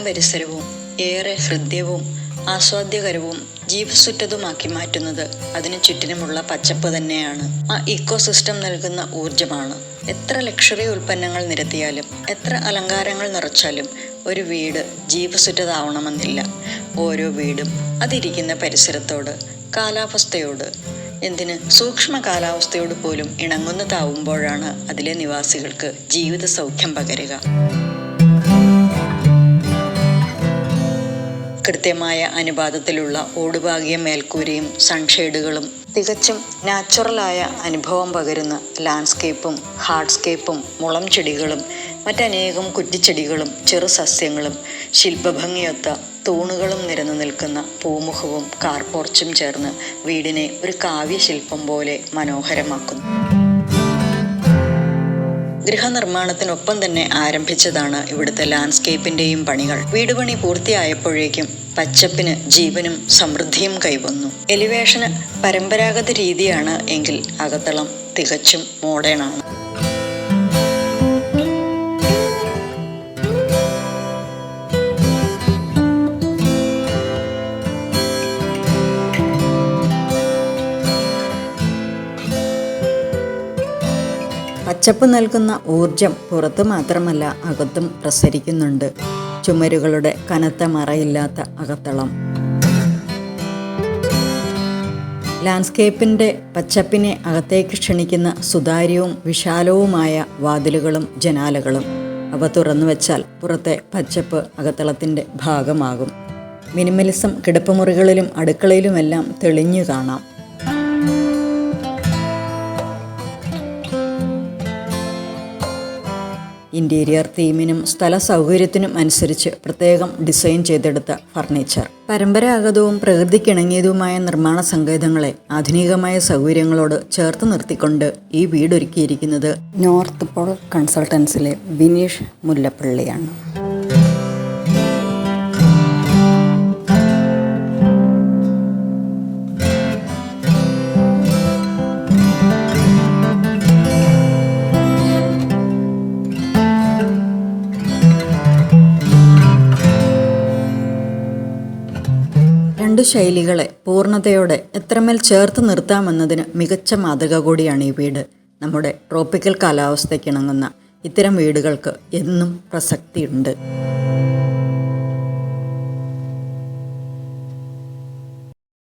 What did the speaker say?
പരിസരവും ഏറെ ഹൃദ്യവും ആസ്വാദ്യകരവും ജീവസുറ്റതുമാക്കി മാറ്റുന്നത് അതിനു ചുറ്റിനുമുള്ള പച്ചപ്പ് തന്നെയാണ്. ആ ഇക്കോസിസ്റ്റം നൽകുന്ന ഊർജമാണ്. എത്ര ലക്ഷറി ഉൽപ്പന്നങ്ങൾ നിരത്തിയാലും എത്ര അലങ്കാരങ്ങൾ നിറച്ചാലും ഒരു വീട് ജീവസുറ്റതാവണമെന്നില്ല. ഓരോ വീടും അതിരിക്കുന്ന പരിസരത്തോട്, കാലാവസ്ഥയോട്, എന്തിന് സൂക്ഷ്മ കാലാവസ്ഥയോട് പോലും ഇണങ്ങുന്നതാവുമ്പോഴാണ് അതിലെ നിവാസികൾക്ക് ജീവിത സൗഖ്യം പകരുക. കൃത്യമായ അനുപാതത്തിലുള്ള ഓടുപാകിയ മേൽക്കൂരയും സൺഷെയ്ഡുകളും തികച്ചും നാച്ചുറലായ അനുഭവം പകരുന്ന ലാൻഡ്സ്കേപ്പും ഹാർഡ്സ്കേപ്പും മുളം ചെടികളും മറ്റനേകം കുറ്റിച്ചെടികളും ചെറു സസ്യങ്ങളും ശില്പഭംഗിയൊത്ത തൂണുകളും നിരന്നു നിൽക്കുന്ന പൂമുഖവും കാർപോർച്ചും ചേർന്ന് വീടിനെ ഒരു കാവ്യശില്പം പോലെ മനോഹരമാക്കുന്നു. ഗൃഹനിർമ്മാണത്തിനൊപ്പം തന്നെ ആരംഭിച്ചതാണ് ഇവിടുത്തെ ലാൻഡ്സ്കേപ്പിന്റെയും പണികൾ. വീടുപണി പൂർത്തിയായപ്പോഴേക്കും പച്ചപ്പിന് ജീവനും സമൃദ്ധിയും കൈവന്നു. എലിവേഷന് പരമ്പരാഗത രീതിയാണ് എങ്കിൽ അകത്തളം തികച്ചും മോഡേണാണ്. പച്ചപ്പ് നൽകുന്ന ഊർജം പുറത്തു മാത്രമല്ല അകത്തും പ്രസരിക്കുന്നുണ്ട്. ചുമരുകളുടെ കനത്ത മറയില്ലാത്ത അകത്തളം, ലാൻഡ്സ്കേപ്പിൻ്റെ പച്ചപ്പിനെ അകത്തേക്ക് ക്ഷണിക്കുന്ന സുതാര്യവും വിശാലവുമായ വാതിലുകളും ജനാലകളും. അവ തുറന്നു വച്ചാൽ പുറത്തെ പച്ചപ്പ് അകത്തളത്തിൻ്റെ ഭാഗമാകും. മിനിമലിസം കിടപ്പുമുറികളിലും അടുക്കളയിലുമെല്ലാം തെളിഞ്ഞു കാണാം. ഇന്റീരിയർ തീമിനും സ്ഥല സൗകര്യത്തിനും അനുസരിച്ച് പ്രത്യേകം ഡിസൈൻ ചെയ്തെടുത്ത ഫർണിച്ചർ. പരമ്പരാഗതവും പ്രകൃതിക്കിണങ്ങിയതുമായ നിർമ്മാണ സങ്കേതങ്ങളെ ആധുനികമായ സൗകര്യങ്ങളോട് ചേർത്ത് നിർത്തിക്കൊണ്ട് ഈ വീടൊരുക്കിയിരിക്കുന്നത് നോർത്ത് പോൾ കൺസൾട്ടൻസിലെ ബിനീഷ് മുല്ലപ്പള്ളിയാണ്. രണ്ട് ശൈലികളെ പൂർണ്ണതയോടെ എത്രമേൽ ചേർത്ത് നിർത്താമെന്നതിന് മികച്ച മാതൃക കൂടിയാണ് ഈ വീട്. നമ്മുടെ ട്രോപ്പിക്കൽ കാലാവസ്ഥയ്ക്കിണങ്ങുന്ന ഇത്തരം വീടുകൾക്ക് എന്നും പ്രസക്തിയുണ്ട്.